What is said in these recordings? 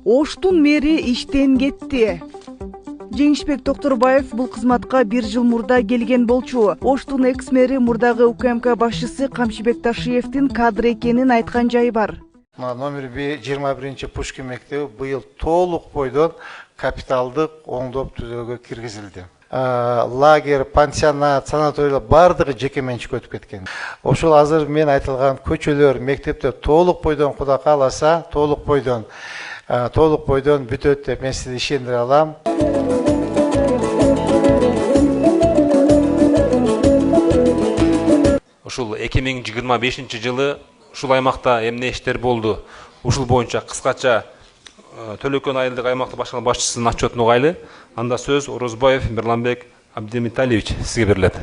Оштун мэри иштен кетти. Жеңишбек Токторбаев бул кызматка 1 жыл мурда келген болчу. Оштун экс-мэри мурдагы УКМК башчысы Камшыбек Ташиевдин кадр экенин айткан жайы бар. Номер 21 Пушкин мектеби быйыл толук бойдон капиталдык оңдоп түзөөгө киргизилди. Лагерь, пансионат, санаторийлер бардыгы жеке менчикке өтүп кеткен. Ошол азыр мен айтылган көчөлөр, мектептер толук бойдон Кудай кааласа, толук бойдон бүтөт деп мен сизди ишендире алам. Ушул 2025 жылы ушул аймакта эмне иштер болду? Ушул боюнча кыскача Төлөкөн айылдык аймактык башкарма башчысынын отчетун угайлы. Анда сөз Орозбаев Мирланбек Абдимиталиевич сизге берилет.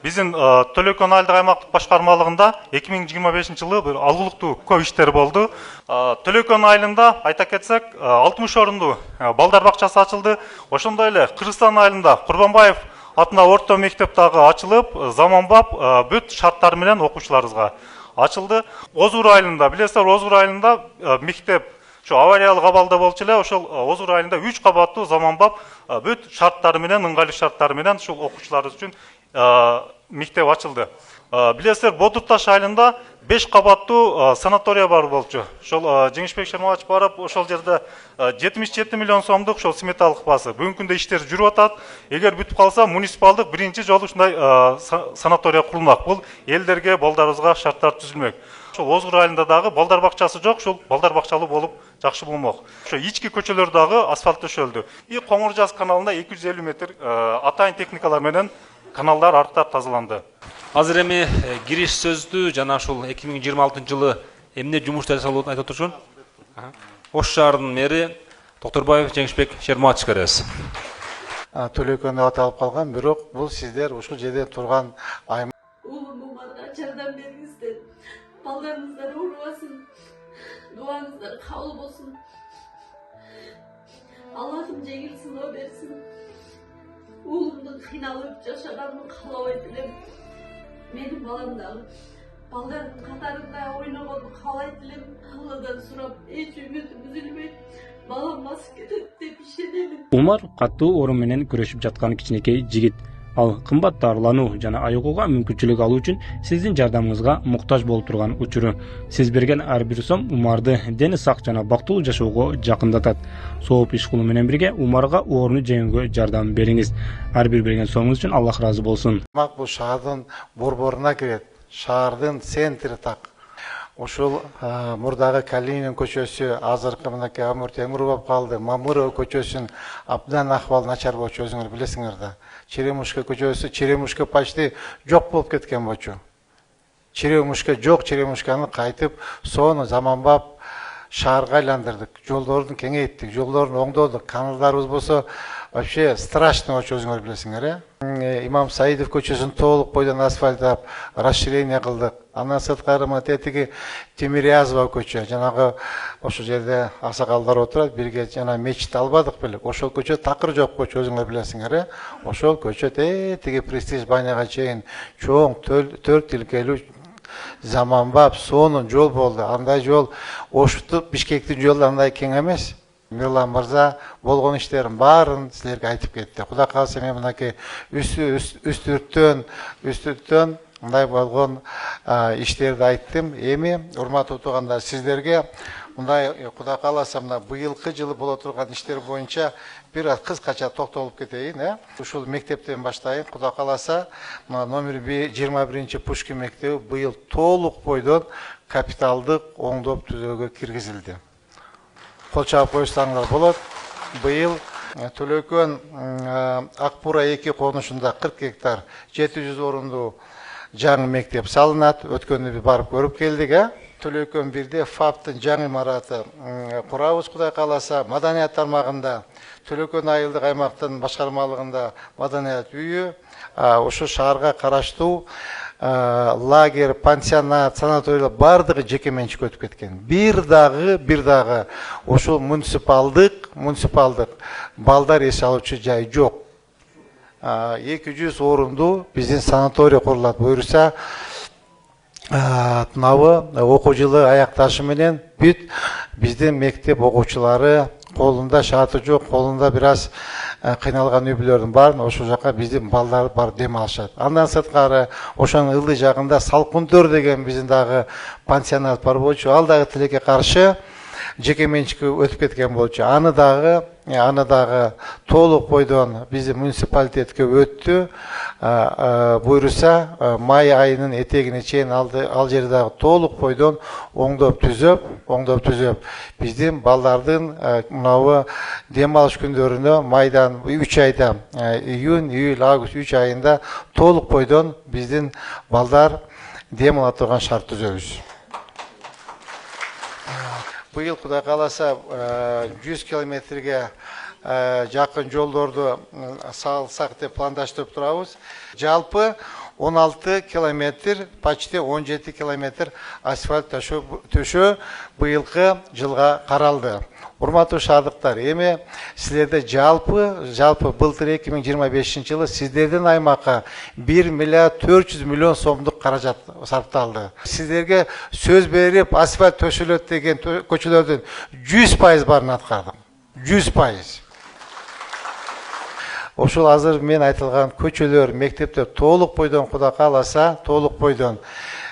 Биздин Төлөкөн айылдык аймактык башкармалыгында 2025 жылы бир алгылыктуу көп иштер болду. Төлөкөн айылында айта кетсек 60 орунду балдар бакчасы ачылды. Ошондой эле Кыргызстан айылында Курбанбаев атындагы орто мектеп дагы ачылып, заманбап бүт шарттар менен окуучуларыбызга ачылды. Озур айылында, билесиздер, Озур айылында мектеп авариялык абалда болчу эле, ошол Озур айылында 3 кабаттуу заманбап бүт шарттары менен, ыңгайлуу шарттары менен ушул окуучуларыбыз үчүн мектеп ачылды. Билесиздер, Бодурташ айылында 5 кабаттуу санатория бар болчу. Ошол Жеңишбек Шермович барып, ошол жерде 77 миллион сомдук ошол сметалык база. Бүгүнкү күндө иштер жүрүп атат. Эгер бүтүп калса, муниципалдык биринчи жолу ушундай санатория курулмак. Бул элдерге, балдарыбызга шарттар түзүлмөк. Ошол Озур айылында дагы балдар бакчасы жок, ушул балдар бакчалуу болуп жакшы болмок. Ошо ички көчөлөр дагы асфальт төшөлдү. Коңур жаз каналында 250 метр атайын техникалар менен каналдар арыктап тазаланды. Азыр эми кириш сөздү жана ушул 2026 жылы эмне жумуштар жасалып айтып отурушун? Ош шаарынын мэри Токторбаев Жеңишбек Шермовичке беребиз. Төлөкөндө аталып калган, бирок бул сиздер ушул жерде турган айым. Улумумарга жардам бериңиздер. Балдарыңыздар уурубасын. Дуаңыздар кабыл болсун. Аллахым жеңил сыноо берсин. Улумдун кыйналып жашаганын каалабайт элем. Менин балам дагы балдардын катарында ойногонун каалайт элем. Алладан сурап, эч үмүтүм үзүлбөйт. Балам басып кетет деп ишенемин. Умар катуу оору менен күрөшүп жаткан кичинекей жигит. Ал кымбат дарылануу жана айыгууга мүмкүнчүлүк алуу үчүн сиздин жардамыңызга муктаж болуп турган учуру. Сиз берген ар бир сом Умарды дени сак жана бактылуу жашоого жакындатат. Сооп иш кылуу менен бирге Умарга ооруну жеңүүгө жардам бериңиз. Ар бир берген сомуңуз үчүн Аллах ыраазы болсун. Бул шаардын борборуна кирет. Шаардын центри так. Ошол мурдагы Калинин көчөсү азыркы мынакей Амур Темуров болуп калды. Мамыров көчөсүнүн абдан акыбалы начар болчу, өзүңөр билесиңер да. Черемушка көчөсү, Черемушка почти жок болуп кеткен болчу. Черемушка жок, Черемушканы кайтып, сону заманбап шаарга айландырдык. Жолдорун кеңейттик, жолдорун оңдодук. Каналдарыбыз болсо вообще страшно болчу, өзүңөр билесиңер, Имам Саидов көчөсүн толук бойдон асфальттап, расширение кылдык. Андан сырткары мына тетиги Темирязова көчө, жанагы ошол жерде аксакалдар отурат, бирге жана мечит албадык беле. Ошол көчө такыр жок көчө, өзүңөр билесиңер, Ошол көчө тетиги Престиж баняга чейин чоң 4 тилкелүү заманбап сонун жол болду. Андай жол Ошту Бишкектин жолу андай кең эмес. Мирлан мырза болгон иштерин баарын силерге айтып кетти. Кудай кааласа мен мынакей үстүрттөн мындай болгон иштерди айттым. Эми урматтуу туугандар, сиздерге мындай Кудай кааласа мына быйылкы жылы боло турган иштер боюнча бир аз кыскача токтолуп кетейин, Ушул мектептен баштайын. Кудай кааласа мына номер 21 Пушкин мектеби быйыл толук бойдон капиталдык оңдоп түзөөгө киргизилди. Кол чаап коюсаңар болот. Быйыл Төлөкөн Акбура 2 конушунда 40 гектар 700 орунду жаңы мектеп салынат. Өткөндө биз барып көрүп келдик, Төлөкөн 1де ФАПтын жаңы имараты курабыз, Кудай кааласа. Маданият тармагында Төлөкөн айылдык аймактын башкармалыгында маданият үйү, ошо шаарга караштуу лагерь, пансионат, санаторийлер бардыгы жеке менчикке өтүп кеткен. Бир дагы ошол муниципалдык балдар эс алуучу жай жок. 200 орунду биздин санаторий курулат. Буюрса мынабы окуу жылы аякташы менен бүт биздин мектеп окуучулары колунда шарты жок, колунда бир аз кыйналган үй бүлөлөрдүн баарын ошол жака биздин балдар барып дем алышат. Андан сырткары ошонун ылдый жагында Салкын-Төр деген биздин дагы пансионат бар болчу. Ал дагы тилекке каршы жеке менчикке өтүп кеткен болчу. Аны дагы толук бойдон биздин муниципалитетке өттү. Буйруса май айынын этегине чейин ал жерди дагы толук бойдон оңдоп түзөп биздин балдардын мынабы дем алыш күндөрүнө майдан 3 айда июнь, июль, август 3 айында толук бойдон биздин балдар дем ала турган шарт түзөбүз. Быйыл Кудай кааласа 100 километрге жакын жолдорду салсак деп пландаштырып турабыз. Жалпы 16 километр, почти 17 километр асфальт төшөө быйылкы жылга каралды. Урматтуу шаардыктар, эми силерде жалпы былтыр 2025 жылы сиздердин аймакка 1 миллиард 400 миллион сомдук каражат сарпталды. Сиздерге сөз берип асфальт төшөлөт деген көчөлөрдүн 100% барын аткардым. 100%. Ошол азыр мен айтылган көчөлөр, мектептер толук бойдон Кудай кааласа, толук бойдон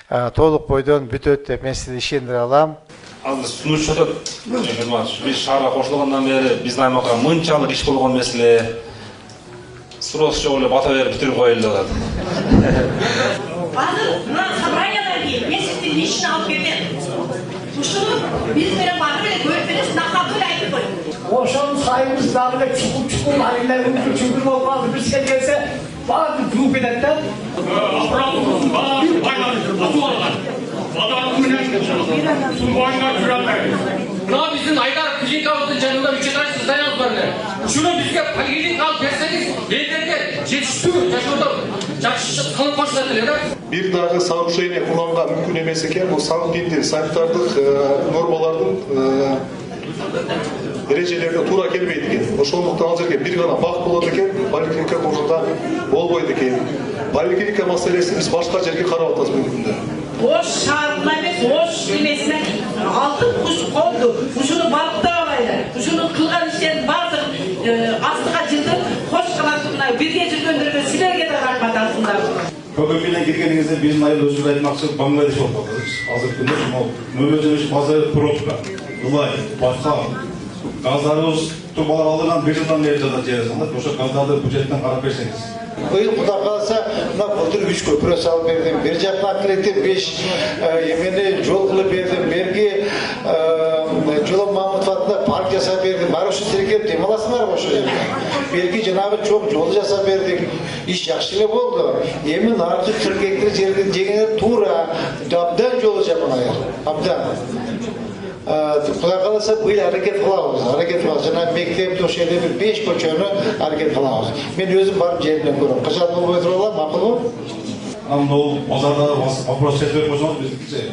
бүтөт деп мен сизди ишендире алам. Азыр сунуш өтөт. Биз шаарга кошулгандан бери биздин аймакка мынчалык иш болгон меселе спрос жок эле бата берип бүтүрүп коелу деп атат. Азыр мына собраниядан кийин мен сиздин ишин алып бердим. Ушуну биз менен барып эле көрүп бересиз, накалды эле айтып коюң. Ошонун сайыбыз дагы эле чукул айылдардын чукул болгон бизге келсе баары жууп кетет да. Аппаратыбыздын баары байланып атып алган. Адам менен субайга жүрө албайт. Мына биздин Айдар клиникабыздын жанында 3 этажды зданиябыз бар эле. Ушуну бизге поликлиника алып берсеңиз, элдерге жетиштүү жакшы кылып кошулат эле да. Бир дагы сооружение курганга мүмкүн эмес экен. Бул санитардык нормалардын эрежелерине туура келбейт экен. Ошондуктан ал жерге бир гана бак болот экен, поликлиника курганда болбойт экен. Поликлиника маселесин биз башка жерге карап атабыз бүгүнкү күндө. Ош шаарына эмес, Ош немесине алтын куш колду. Ушуну баптап алайлы. Ушуну кылган иштердин баардык астыга жылдып, кош каласына бирге жүргөндөргө силерге да рахмат алсындар. Көбөк менен келгениңизде биздин айыл өзү айтмакчы Бангладеш болуп калды. Азыр күндө мөбөзөш базары пробка. Ылай, башка газдарыбыз турбалар алынган 1 жылдан бери жатат жерсинде. Ошо газдарды бюджеттен карап берсеңиз. Быйыл Кудай кааласа, мына былтыр 3 көпүрө салып бердим. Бир жакка акылетип 5 эмени жол кылып бердим. Берги Жолом Мамытов атында парк жасап бердим. Бар ошо тиркеп дем аласыңарбы ошо жерде? Берги жанагы чоң жол жасап бердик. Иш жакшы эле болду. Эми наркы 40 гектар жердин жегене туура абдан жолу жаман аяр. Абдан. Кудай кааласа быйыл аракет кылабыз. Жана мектепти ошол жерде бир 5 көчөнү аракет кылабыз. Мен өзүм барып жеринен көрөм. Качан болбой туруп алам, макулбу? Ал базарда вопрос чечип койсоңуз биздики.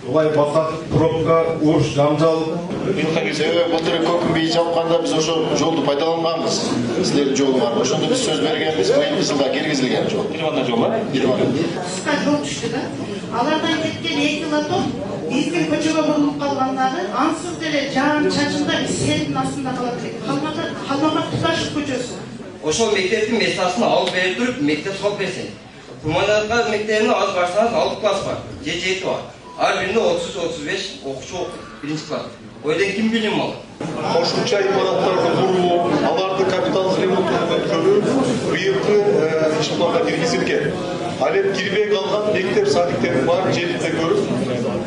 Улай баттак пробка, уруш, жанжал. Былтыр көкүнбей жапканда биз ошо жолду пайдаланганбыз. Силердин жолу бар. Ошондо биз сөз бергенбиз, быйыл жылда киргизилген жол. Бирванда жол бар? Бирванда. Кыска жол түштү да. Алардан кеткен 2 лоток биздин көчөгө бурулуп калгандары ансыз деле жаан чачында селдин астында калат экен. Калмакат Туташев көчөсү. Ошол мектептин месасына алып берип туруп, мектеп салып берсең. Гуманитарлык мектебине аз барсаңыз 6 класс бар, же 7 бар. Ар биринде 30-35 окуучу окуйт, 1-класс. Ойдон ким билим алат? Кошумча имараттарды куруу, аларды капиталдык ремонттон өткөрүү быйылкы иш планга киргизилген. Ал эми кирбей калган мектеп садиктердин баарын жеринде көрүп,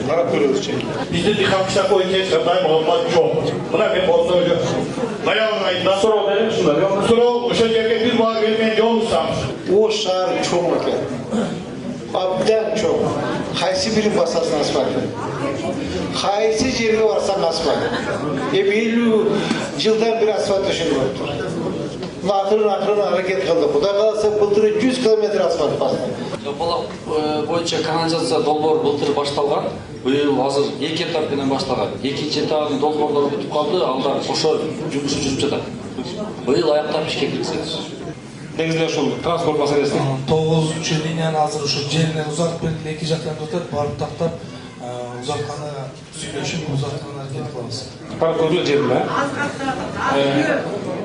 карап көрөбүз. Бизде дихакча боюнча жагдай болмок жок. Мына мен болсо эле ноябрь айында суроо берем ушундай. Суроо ошол жерге бир баа келмей жол устам. Ош шаар чоң экен. Абдан чоң. Кайсы бирин басасың асфальты? Кайсы жерге барсаң асфальт? 50 жылдан бери асфальт төшөлүп Акырын аракет кылдык. Кудай кааласа былтыр 100 километр асфальт басты. Жобалак боюнча канализация долбоор былтыр башталган. Быйыл азыр 2 этап менен башталган. 2-нчи этабын долбоорлор бүтүп калды, алда ошо жумушу жүрүп жатат. Быйыл аяктап ишке киргизебиз. негізінде ушул транспорт маселеси. 9-чу линияны азыр ушу жеринен узатып берди, эки жактан өтөт, барып тактап узатканы сүйлөшүп узатканы аракет кылабыз. Барып көрүлө жерине.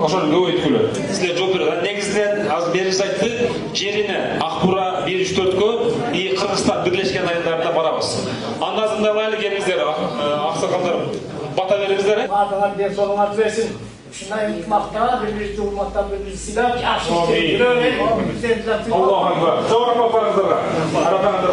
Ошону көбөйткүлө. Силер жооп берет. Негизинен азыр бериңиз айтты, жерине Акбура 134кө и Кыргызстан Бирлешкен айылдарына барабыз. Андан соң дагы келиңиздер, аксакалдар бата бериңиздер. Бардыңар ден соңуңар берсин. Ушундай ынтымакта бири-бирибизди урматтап, бири-бирибизди сыйлап, жакшы иштеп жүрөлү. Аллаху акбар. Жогору барыңыздарга. Аратаңыздар.